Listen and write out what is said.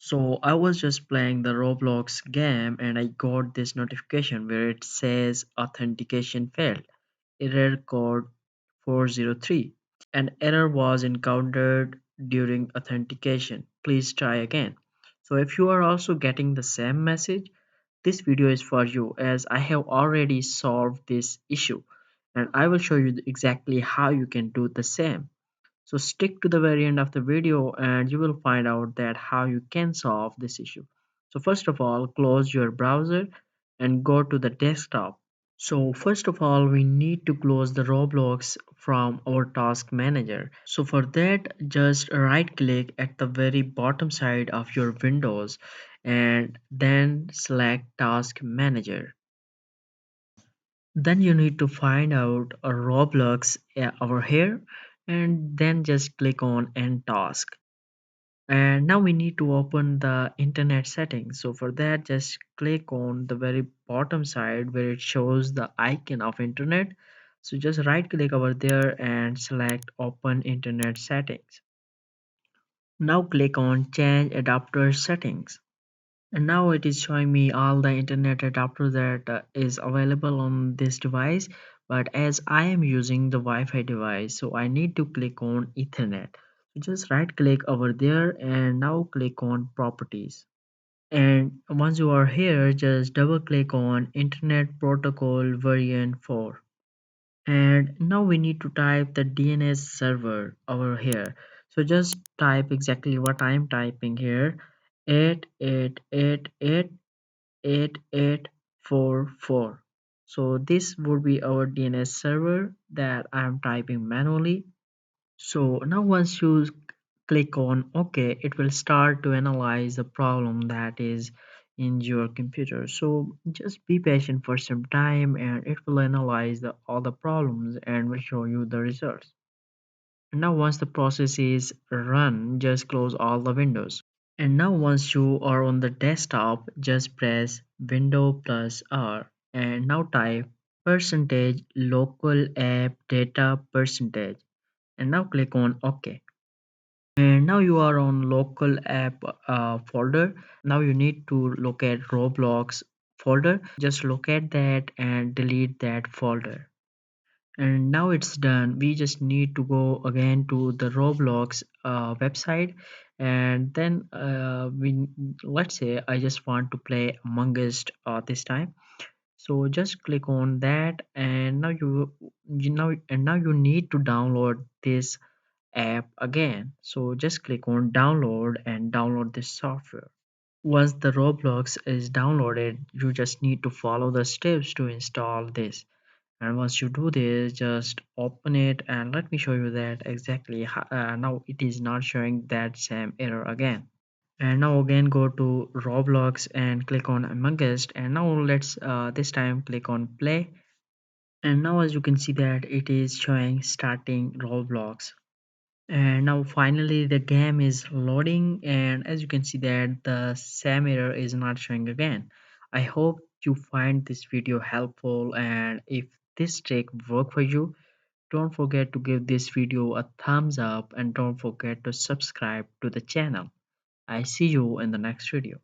So I was just playing the Roblox game and I got this notification where it says authentication failed. Error code 403. An error was encountered during authentication. Please try again. So if you are also getting the same message, this video is for you as I have already solved this issue and I will show you exactly how you can do the same. So stick to the very end of the video and you will find out that how you can solve this issue. So first of all, close your browser and go to the desktop. So first of all, we need to close the Roblox from our task manager. So for that, just right click at the very bottom side of your Windows and then select task manager. Then you need to find out a Roblox over here and then just click on end task. And now we need to open the internet settings. So for that, just click on the very bottom side where it shows the icon of internet. So just right click over there and select open internet settings. Now click on change adapter settings. And now it is showing me all the internet adapter that is available on this device. But as I am using the Wi-Fi device, so I need to click on Ethernet. So just right click over there and now click on properties. And once you are here, just double click on Internet Protocol version 4. And now we need to type the DNS server over here. So just type exactly what I am typing here. 88888844. So this would be our DNS server that I'm typing manually. So now once you click on OK, it will start to analyze the problem that is in your computer. So just be patient for some time and it will analyze all the problems and will show you the results. And now once the process is run, just close all the windows. And now once you are on the desktop, just press Window plus R and now type percentage local app data percentage and now click on OK. And now you are on local app folder. Now you need to locate Roblox folder. Just locate that and delete that folder. And now it's done. We just need to go again to the Roblox website and then we let's say I just want to play Among Us this time. So just click on that and now you need to download this app again. So just click on download and download this software. Once the Roblox is downloaded, you just need to follow the steps to install this. And once you do this, just open it and let me show you that exactly now it is not showing that same error again. And now again go to Roblox and click on Among Us and now let's this time click on play. And now as you can see that it is showing starting Roblox. And now finally the game is loading and as you can see that the same error is not showing again. I hope you find this video helpful and if this trick worked for you, don't forget to give this video a thumbs up and don't forget to subscribe to the channel. I see you in the next video.